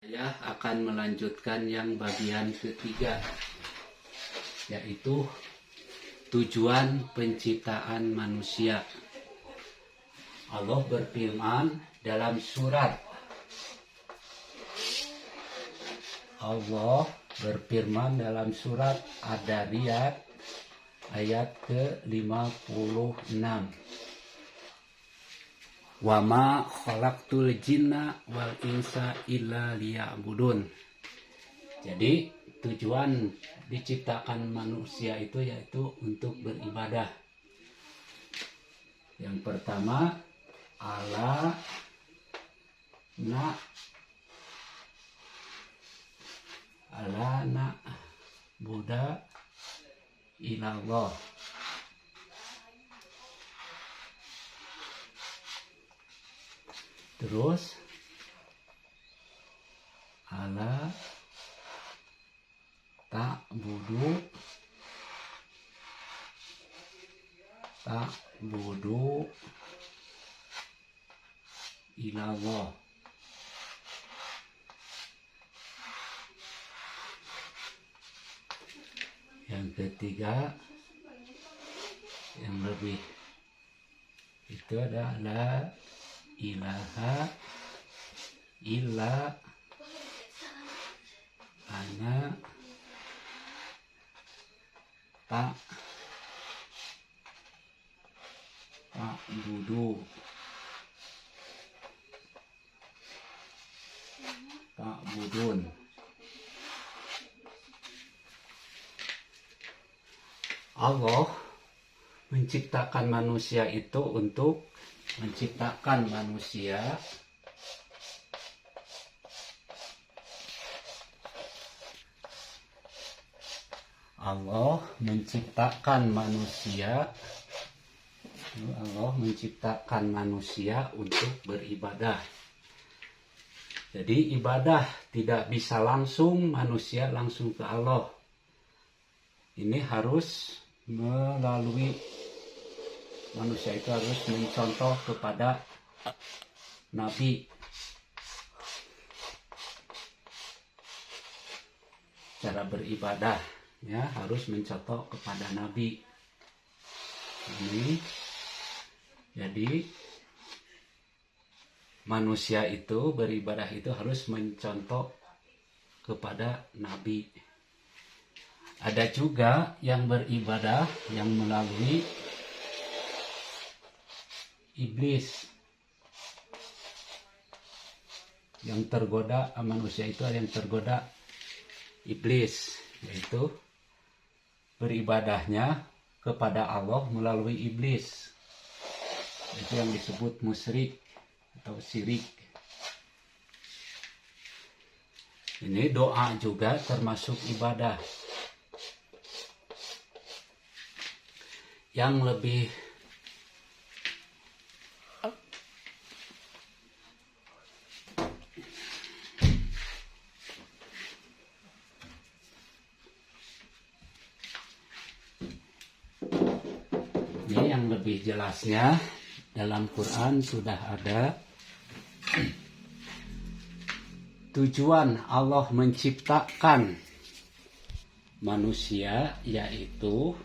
Saya akan melanjutkan yang bagian ketiga, yaitu tujuan penciptaan manusia. Allah berfirman dalam surat Ad-Dariyat ayat ke-56. Wa ma khalaqtul jinna wal insa illa liya'budun. Jadi tujuan diciptakan manusia itu yaitu untuk beribadah. Yang pertama, ala Buddha ilallah. Terus ala ta'budu ilallah. Yang ketiga, yang lebih itu adalah la ilaha illa ana ta'budun. Allah menciptakan manusia itu untuk menciptakan manusia untuk beribadah. Jadi ibadah tidak bisa langsung manusia langsung ke Allah. Ini harus melalui manusia itu harus mencontoh kepada Nabi. Cara beribadah ya harus mencontoh kepada Nabi. Ini jadi manusia itu beribadah itu harus mencontoh kepada Nabi. Ada juga yang beribadah yang melalui iblis. Yang tergoda manusia itu ada yang tergoda iblis, yaitu beribadahnya kepada Allah melalui iblis. Itu yang disebut musyrik atau syirik. Ini doa juga termasuk ibadah. Yang lebih jelasnya dalam Quran sudah ada tujuan Allah menciptakan manusia, yaitu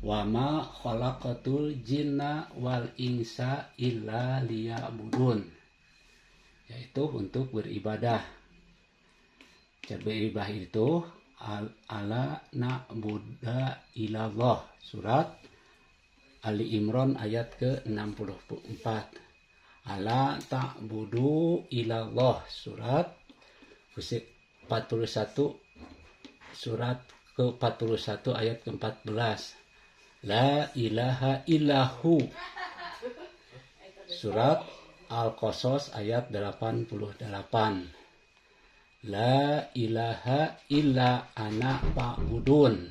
wa ma khalaqatul jinna wal insa illa liya'budun, yaitu untuk beribadah. Cara beribadah itu ala na'budu ilallah, surat Ali Imran ayat ke-64. Ala ta'budu ilallah, surat 41 surat ke-41 ayat ke-14. La ilaha illahu, surat Al-Qasas ayat 88. La ilaha illa ana fa'budun,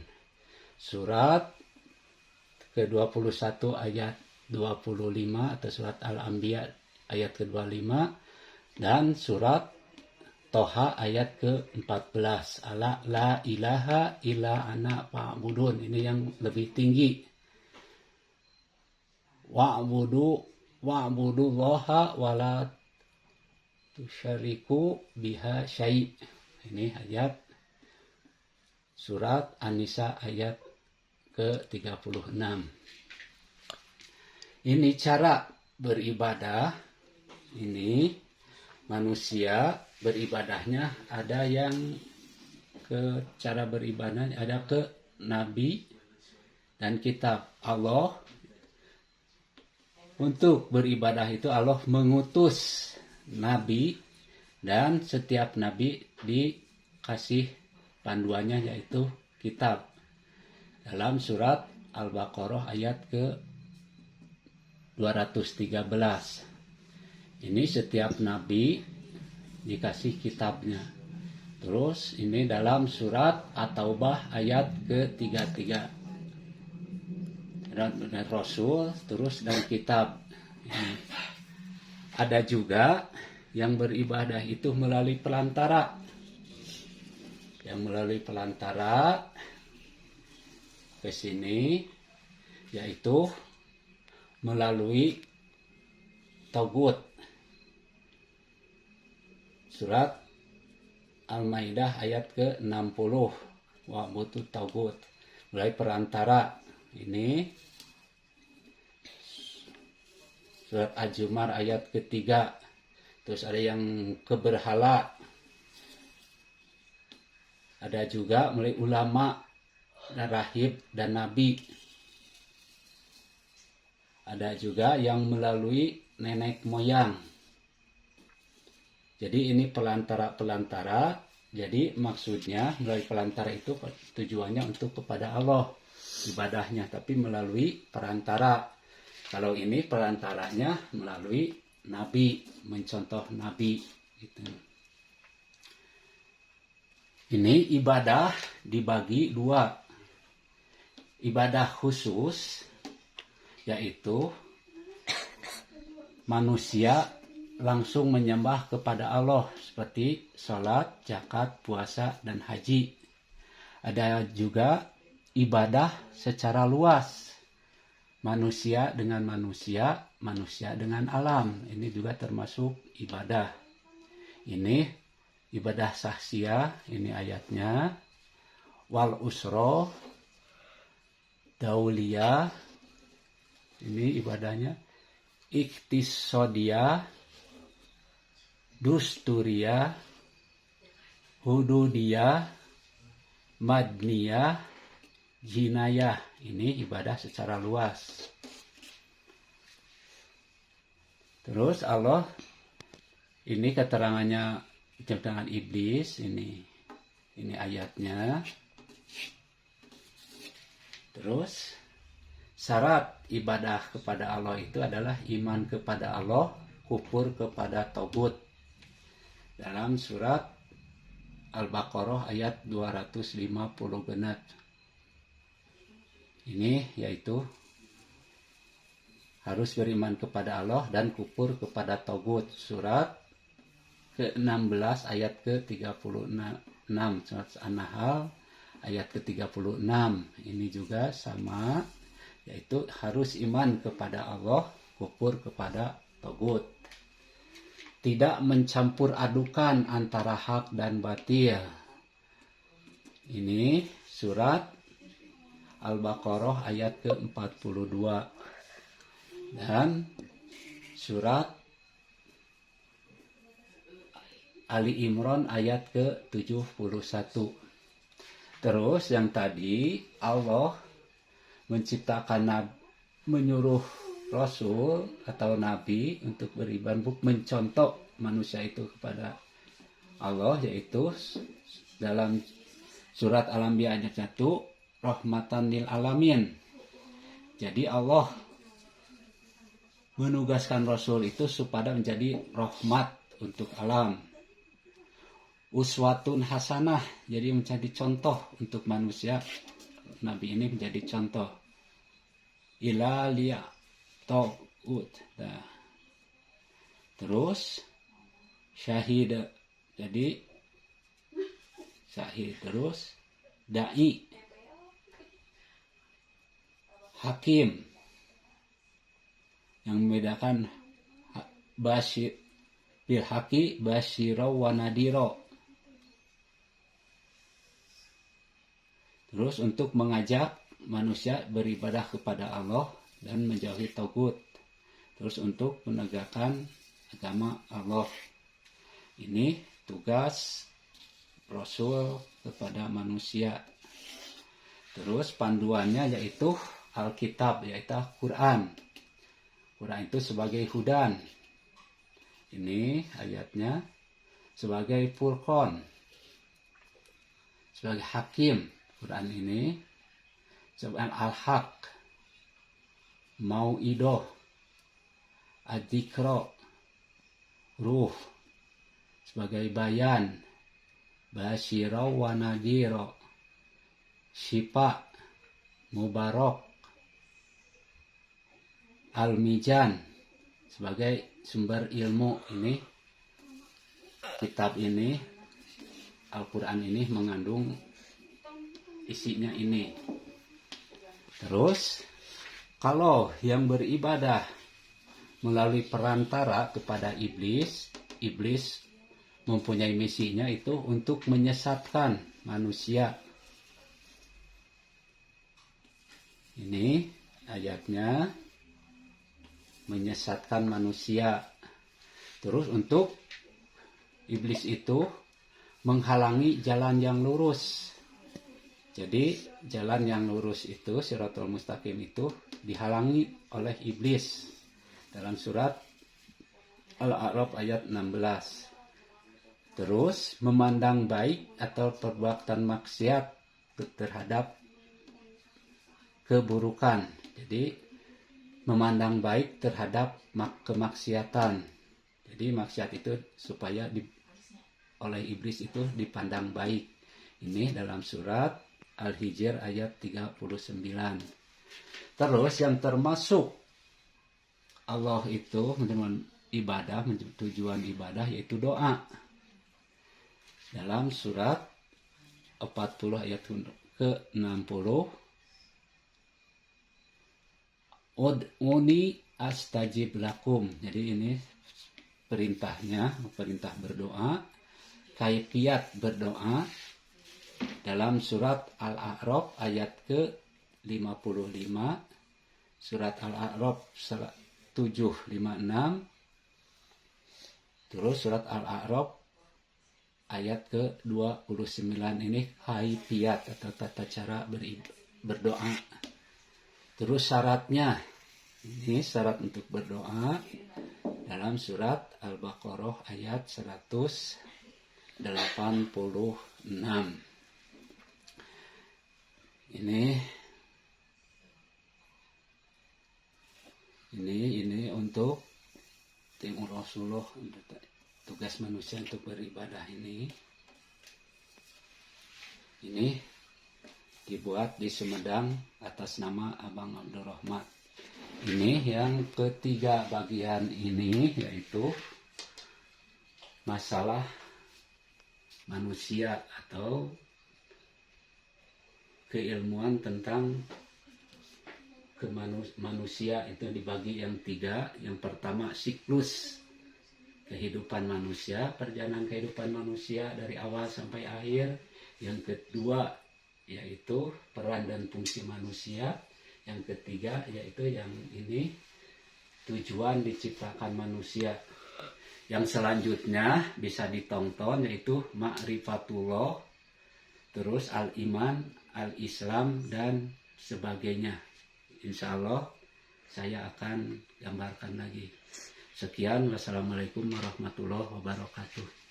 surat ke-21 ayat 25 atau surat Al-Anbiya ayat ke-25 dan surat Toha ayat ke-14. La ilaha illa ana fa'budun. Ini yang lebih tinggi. Wa'budullaha wala tusyariku biha syai'. Ini ayat surat An-Nisa ayat ke-36. Ini cara beribadah. Ini manusia beribadahnya ada yang ke cara beribadah, ada ke nabi dan kitab Allah. Untuk beribadah itu Allah mengutus nabi dan setiap nabi dikasih panduannya yaitu kitab. Dalam surat Al-Baqarah ayat ke 213. Ini setiap nabi dikasih kitabnya. Terus ini dalam surat At-Taubah ayat ke-33. Dan Rasul terus dan kitab. Ini. Ada juga yang beribadah itu melalui pelantara. Yang melalui pelantara ke sini yaitu melalui Tagut. Surat Al-Maidah ayat ke-60. Wa'budu Tagut. Melalui perantara. Ini surat Al-Zumar ayat ke-3. Terus ada yang ke berhala. Ada juga melalui ulama dan rahib dan nabi. Ada juga yang melalui nenek moyang. Jadi ini pelantara-pelantara. Jadi maksudnya melalui pelantara itu tujuannya untuk kepada Allah ibadahnya, tapi melalui perantara. Kalau ini perantaranya melalui nabi, mencontoh nabi gitu. Ini ibadah dibagi dua. Ibadah khusus yaitu manusia langsung menyembah kepada Allah seperti salat, zakat, puasa dan haji. Ada juga ibadah secara luas. Manusia dengan manusia, manusia dengan alam. Ini juga termasuk ibadah. Ini ibadah sahsia, ini ayatnya. Wal usro, dauliyah, ini ibadahnya. Iktisodiyah, dusturiyah, hududiyah, madniyah, jinayah. Ini ibadah secara luas. Terus Allah, ini keterangannya tentang iblis. Ini ayatnya. Terus syarat ibadah kepada Allah itu adalah iman kepada Allah, kufur kepada tagut. Dalam surat Al-Baqarah ayat 250 genap. Ini yaitu harus beriman kepada Allah dan kufur kepada tagut. Surat ke-16 ayat ke-36. Surat An-Nahl ayat ke-36. Ini juga sama, yaitu harus iman kepada Allah, kufur kepada tagut. Tidak mencampur adukan antara hak dan batil. Ini surat Al-Baqarah ayat ke-42 dan surat Ali Imran ayat ke-71. Terus yang tadi Allah menciptakan menyuruh Rasul atau Nabi untuk beribadah, mencontoh manusia itu kepada Allah, yaitu dalam surat Al-Anbiya ayat 1, rahmatan lil alamin. Jadi Allah menugaskan Rasul itu supaya menjadi rahmat untuk alam. Uswatun hasanah, jadi menjadi contoh untuk manusia. Nabi ini menjadi contoh. Ila liya ta'ud. Nah. Terus syahid, jadi syahid. Terus da'i, hakim, yang membedakan bil haqi basyira wa nadira. Terus untuk mengajak manusia beribadah kepada Allah dan menjauhi tagut. Terus untuk menegakkan agama Allah. Ini tugas Rasul kepada manusia. Terus panduannya yaitu Alkitab, yaitu Quran. Quran itu sebagai hudan. Ini ayatnya sebagai furqan, sebagai hakim. Quran ini sebagai al-haq, mau'idoh, ad-dzikra, ruh, sebagai bayan, basyira wa nadira, syifa, mubarak, al-mizan, sebagai sumber ilmu. Ini kitab ini, Al-Quran ini mengandung isinya ini. Terus kalau yang beribadah melalui perantara kepada iblis, iblis mempunyai misinya itu untuk menyesatkan manusia. Ini ayatnya, menyesatkan manusia. Terus untuk iblis itu menghalangi jalan yang lurus. Jadi jalan yang lurus itu, Shiratal Mustaqim itu dihalangi oleh iblis. Dalam surat Al-A'raf ayat 16. Terus memandang baik atau perbuatan maksiat terhadap keburukan. Jadi memandang baik terhadap kemaksiatan. Jadi maksiat itu supaya oleh iblis itu dipandang baik. Ini dalam surat Al-Hijr ayat 39. Terus yang termasuk Allah itu dengan ibadah, tujuan ibadah yaitu doa. Dalam surat 40 ayat ke-60, Ud'uni astajib lakum. Jadi ini perintahnya, perintah berdoa, kaifiat berdoa dalam surat Al-A'raf ayat ke-55, surat Al-A'raf 756, terus surat Al-A'raf ayat ke-29. Ini kaifiat atau tata cara berdoa. Terus syaratnya, ini syarat untuk berdoa dalam surat Al-Baqarah ayat 186. Ini untuk tim Rasulullah, tugas manusia untuk beribadah ini dibuat di Sumedang atas nama Abang Abdurrahman. Ini yang ketiga bagian ini yaitu masalah manusia atau keilmuan tentang manusia itu dibagi yang tiga. Yang pertama siklus kehidupan manusia, perjalanan kehidupan manusia dari awal sampai akhir. Yang kedua yaitu peran dan fungsi manusia. Yang ketiga yaitu yang ini tujuan diciptakan manusia. Yang selanjutnya bisa ditonton yaitu Ma'rifatullah, terus Al-Iman, Al-Islam dan sebagainya. Insya Allah saya akan gambarkan lagi. Sekian, wassalamualaikum warahmatullahi wabarakatuh.